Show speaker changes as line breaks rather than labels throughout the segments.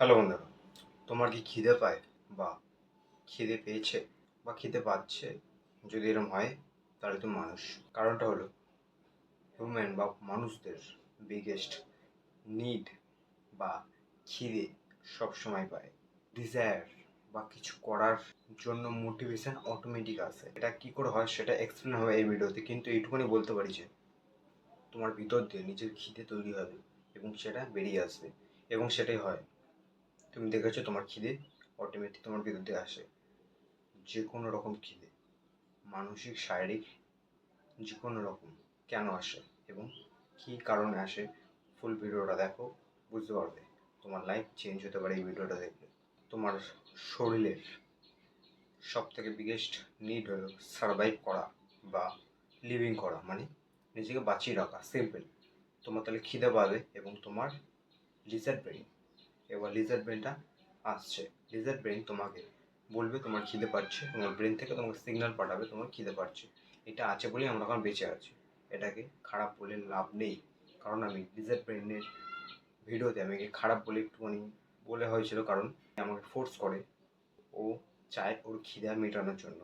Hello বন্ধুরা, তোমার কি খিদে পায় বা খিদে পেয়েছে বা খিদে পাচ্ছে? যদি এরকম হয় তাহলে তুমি মানুষ। কারণটা হলো হিউম্যান বা মানুষদের বিগেস্ট নিড বা খিদে সবসময় পায়। ডিজায়ার বা কিছু করার জন্য মোটিভেশন অটোমেটিক আসে। এটা কি করে হয় সেটা এক্সপ্লেন হবে এই ভিডিওতে, কিন্তু এইটুকুনি বলতে পারি যে তোমার ভিতর দিয়ে নিজের খিদে তৈরি হবে এবং সেটা বেরিয়ে আসবে, এবং সেটাই হয়। তুমি দেখেছো তোমার খিদে অটোমেটিক তোমার ভিতর দিয়ে আসে। যে কোনো রকম খিদে, মানসিক শারীরিক, যে কোনো রকম কেন আসে এবং কী কারণে আসে, ফুল ভিডিওটা দেখো, বুঝতে পারবে। তোমার লাইফ চেঞ্জ হতে পারে এই ভিডিওটা দেখলে। তোমার শরীরের সব থেকে বিগেস্ট নিড হলো সারভাইভ করা বা লিভিং করা, মানে নিজেকে বাঁচিয়ে রাখা, সিম্পল। তোমার তাহলে খিদে পাবে এবং তোমার লিজার্ড ব্রেন, এবার লিজার্ড ব্রেনটা আসছে। লিজার্ড ব্রেন তোমাকে বলবে তোমার খিদে পাচ্ছে, তোমার ব্রেন থেকে তোমাকে সিগন্যাল পাঠাবে তোমার খিদে পাচ্ছে। এটা আছে বলেই আমরা এখন বেঁচে আছি, এটাকে খারাপ বলে লাভ নেই। কারণ আমি লিজার্ড ব্রেনের ভিডিওতে আমি খারাপ বলে একটুখানি বলে হয়েছিল, কারণ আমাকে ফোর্স করে। ও চায় ওর খিদে মেটানোর জন্য।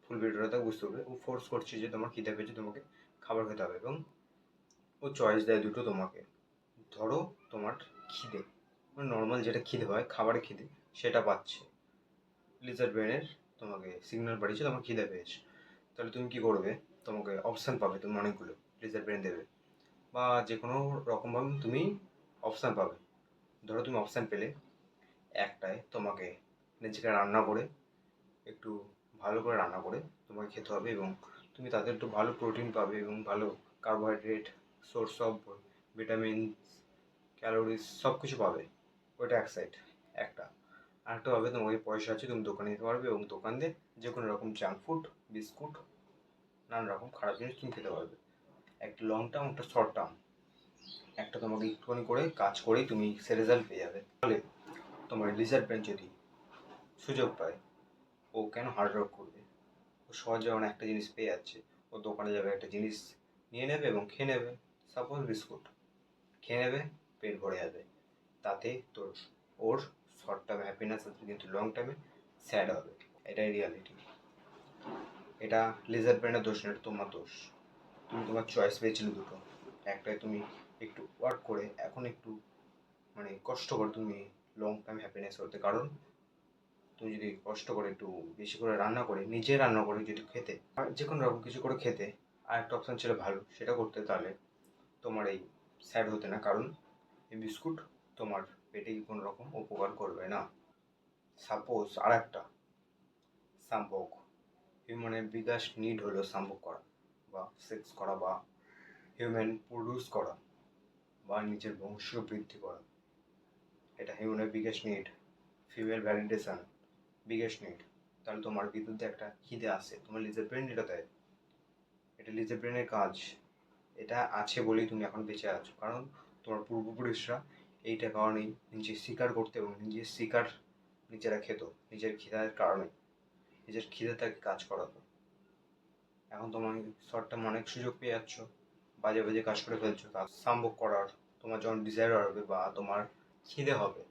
ফুল ভিডিওটা বুঝতে পারবে, ও ফোর্স করছে যে তোমার খিদে পেয়েছে, তোমাকে খাবার খেতে হবে, এবং ও চয়েস দেয় দুটো তোমাকে। ধরো তোমার খিদে, মানে নর্মাল যেটা খিদে হয়, খাবারের খিদে, সেটা পাচ্ছে। লিজার্ড ব্রেনের তোমাকে সিগন্যাল পাঠিয়েছে তোমার খিদে পেয়েছে। তাহলে তুমি কী করবে? তোমাকে অপশান পাবে, তুমি অনেকগুলো লিজার্ড ব্রেন দেবে, বা যে কোনো রকমভাবে তুমি অপশান পাবে। ধরো তুমি অপশান পেলে, একটায় তোমাকে নিজেকে রান্না করে, একটু ভালো করে রান্না করে তোমাকে খেতে হবে, এবং তুমি তাতে একটু ভালো প্রোটিন পাবে এবং ভালো carbohydrate, source of vitamin, calories সব কিছু পাবে। ওইটা এক সাইড একটা। আরেকটা হবে তোমার কাছে পয়সা আছে, তুমি দোকানে যেতে পারবে এবং দোকান দিয়ে যে কোনো রকম জাঙ্ক ফুড, বিস্কুট, নানান রকম খারাপ জিনিস তুমি খেতে পারবে। একটা লং টার্ম, একটা শর্ট টার্ম। একটা তোমাকে একটুখানি করে কাজ করেই তুমি সে রেজাল্ট পেয়ে যাবে। ফলে তোমার লিজার্ড ব্রেন যদি সুযোগ পায়, ও কেন হার্ড ওয়ার্ক করবে? ও সহজে যখন একটা জিনিস পেয়ে যাচ্ছে, ও দোকানে যাবে, একটা জিনিস নিয়ে নেবে এবং খেয়ে নেবে। সাপোজ বিস্কুট খেয়ে নেবে, পেট ভরে যাবে। তাতে তোর ওর শর্ট টার্মে হ্যাপিনেস আছে, কিন্তু লং টার্মে স্যাড হবে। এটাই রিয়ালিটি। এটা লিজার ব্রেনের দোষ নয়, তোমার দোষ। তুমি তোমার চয়েস পেয়েছিলে দুটো, একটাই তুমি একটু ওয়ার্ক করে, এখন একটু মানে কষ্ট করে তুমি লং টার্ম হ্যাপিনেস হতে। কারণ তুমি যদি কষ্ট করে একটু বেশি করে রান্না করে, নিজে রান্না করে যদি খেতে, আর যে কোনো রকম কিছু করে খেতে, আর একটা অপশান ছিল ভালো, সেটা করতে, তাহলে তোমার এই স্যাড হতে না। কারণ এই বিস্কুট তোমার পেটে কোনো রকম উপকার করবে না। সাপোজ আর একটা, সম্ভোগ। হিউম্যানের বিগেস্ট নিড হলো সম্ভোগ করা বা সেক্স করা বা হিউম্যান প্রডিউস করা বা নিজের বংশ বৃদ্ধি করা। এটা হিউম্যানের biggest need. Female validation biggest need. তাহলে তোমার বিরুদ্ধে একটা খিদে আসে, তোমার লিজের ব্রেন এটা দেয়। এটা লিজের ব্রেনের কাজ। এটা আছে বলেই তুমি এখন বেঁচে আছো, কারণ তোমার পূর্বপুরুষরা এইটা কারণেই নিজে শিকার করতে এবং নিজের শিকার নিজেরা খেত, নিজের খিদার কারণে, নিজের খিদে তাকে কাজ করাতো। এখন তোমার শর্ট টার্ম অনেক সুযোগ পেয়ে যাচ্ছ, বাজে বাজে কাজ করে ফেলছো। কাজ সম্ভব করার তোমার যখন ডিজায়ার হবে বা তোমার খিদে হবে,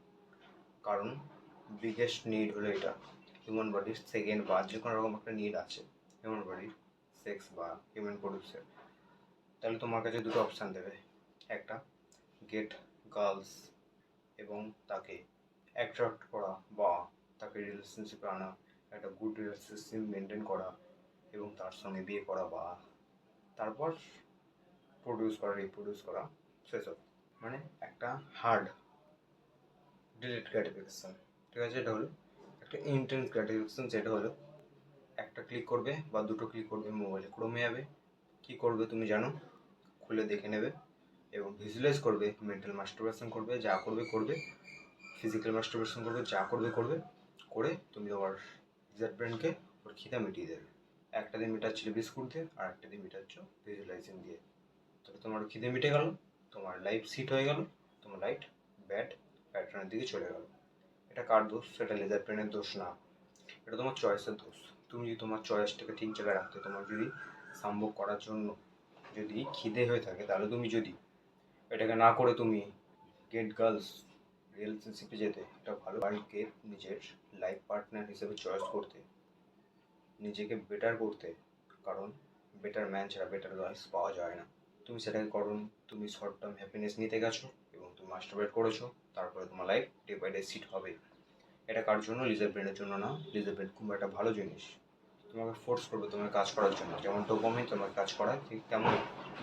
কারণ বিগেস্ট নিড হলো এটা। হিউম্যান বডির সেকেন্ড বা যে কোনো রকম একটা নিড আছে হিউম্যান বডির, সেক্স বা হিউম্যান প্রডিউসের। তাহলে তোমার কাছে দুটো অপশান দেবে, একটা গেট গার্লস এবং তাকে অ্যাট্রাক্ট করা বা তাকে রিলেশনশিপে আনা, একটা গুড রিলেশনশিপ মেনটেন করা এবং তার সঙ্গে বিয়ে করা, বা তারপর প্রডিউস করা, রিপ্রডিউস করা, সেসব। মানে একটা হার্ড ডিলেট গ্র্যাটিফিকেশন। ঠিক আছে, এটা হলো একটা ইন্টেন্স গ্র্যাটিফিকেশন। যেটা হলো একটা ক্লিক করবে বা দুটো ক্লিক করবে, মোবাইলে ক্রমে যাবে, কী করবে তুমি জানো, খুলে দেখে নেবে এবং ভিজুয়ালাইজ করবে, মেন্টাল মাস্টারবেশন করবে, যা করবে করবে, ফিজিক্যাল মাস্টারবেশন করবে, যা করবে করবে, করে তুমি তোমার ডিজার্ট ব্রেনকে ওর খিদা মিটিয়ে দেবে। একটা দিন মেটাচ্ছিল বিস্কুট দিয়ে, আর একটা দিন মেটাচ্ছ ভিজুয়ালাইজিং দিয়ে। তাহলে তোমার খিদে মিটে গেল, তোমার লাইফ সিট হয়ে গেল, তোমার লাইফ ব্যাড প্যাটার্নের দিকে চলে গেল। এটা কার দোষ? সেটা লেজার ব্রেনের দোষ না, এটা তোমার চয়েসের দোষ। তুমি যদি তোমার চয়েসটাকে ঠিক জায়গায় রাখতে, তোমার যদি সম্ভব করার জন্য যদি খিদে হয়ে থাকে, তাহলে তুমি যদি এটাকে না করে তুমি গেট গার্লস রিলেশনশিপে যেতে একটা ভালো পার্টকে নিজের লাইফ পার্টনার হিসেবে চয়েস করতে, নিজেকে বেটার করতে, কারণ বেটার ম্যান ছাড়া বেটার গার্লস পাওয়া যায় না। তুমি সেটাকে কারণ তুমি শর্ট টার্ম হ্যাপিনেস নিতে গেছো এবং তুমি মাস্টারবেট করেছো, তারপরে তোমার life day by day shit হবে। এটা কার জন্য? লিজার ব্রেনের জন্য না। লিজার ব্রেন খুব একটা ভালো জিনিস, তোমাকে ফোর্স করবে তোমার কাজ করার জন্য। যেমন ডোপামিন তোমাকে কাজ করায়, ঠিক তেমন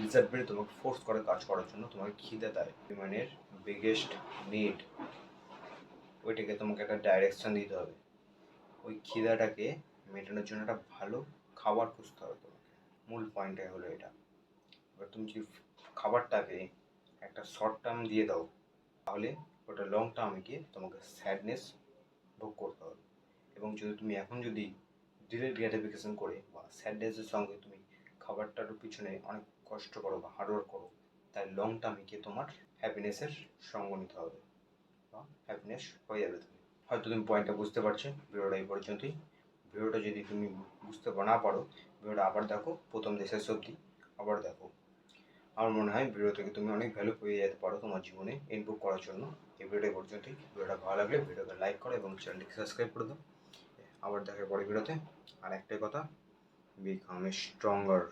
লিজার ব্রেন তোমাকে ফোর্স করে কাজ করার জন্য, তোমাকে খিদে দেয়। হিউম্যানের বিগেস্ট নিড, ওইটাকে তোমাকে একটা ডাইরেকশন দিতে হবে। ওই খিদাটাকে মেটানোর জন্য একটা ভালো খাবার খুঁজতে হবে তোমাকে। মূল পয়েন্টটাই হলো এটা। এবার তুমি যদি খাবারটাকে একটা শর্ট টার্ম দিয়ে দাও, তাহলে ওটা লং টার্মে গিয়ে তোমাকে স্যাডনেস ভোগ করতে হবে। এবং যদি তুমি এখন যদি ডিলেড গ্র্যাটিফিকেশন করে বা স্যাডনেসের সঙ্গে তুমি খাবারটার পিছনে অনেক কষ্ট করো বা হার্ডওয়ার্ক করো, তাই লং টার্মে গিয়ে তোমার হ্যাপিনেসের সঙ্গ নিতে হবে বা হ্যাপিনেস হয়ে যাবে। তুমি হয়তো তুমি পয়েন্টটা বুঝতে পারছো। ভিডিওটা এই পর্যন্তই। ভিডিওটা যদি তুমি বুঝতে না পারো, ভিডিওটা আবার দেখো, প্রথম থেকে শেষ অবধি আবার দেখো। আমার মনে হয় ভিডিও থেকে তুমি অনেক ভ্যালু পেয়ে যেতে পারো তোমার জীবনে ইমপ্রুভ করার জন্য। এই ভিডিওটা এই পর্যন্তই। ভিডিওটা ভালো লাগলে ভিডিওকে লাইক করো এবং চ্যানেলটিকে সাবস্ক্রাইব করে দাও। আবার দেখা পরে ভিডিওতে। আর একটাই কথা, বিকাম স্ট্রঙ্গার।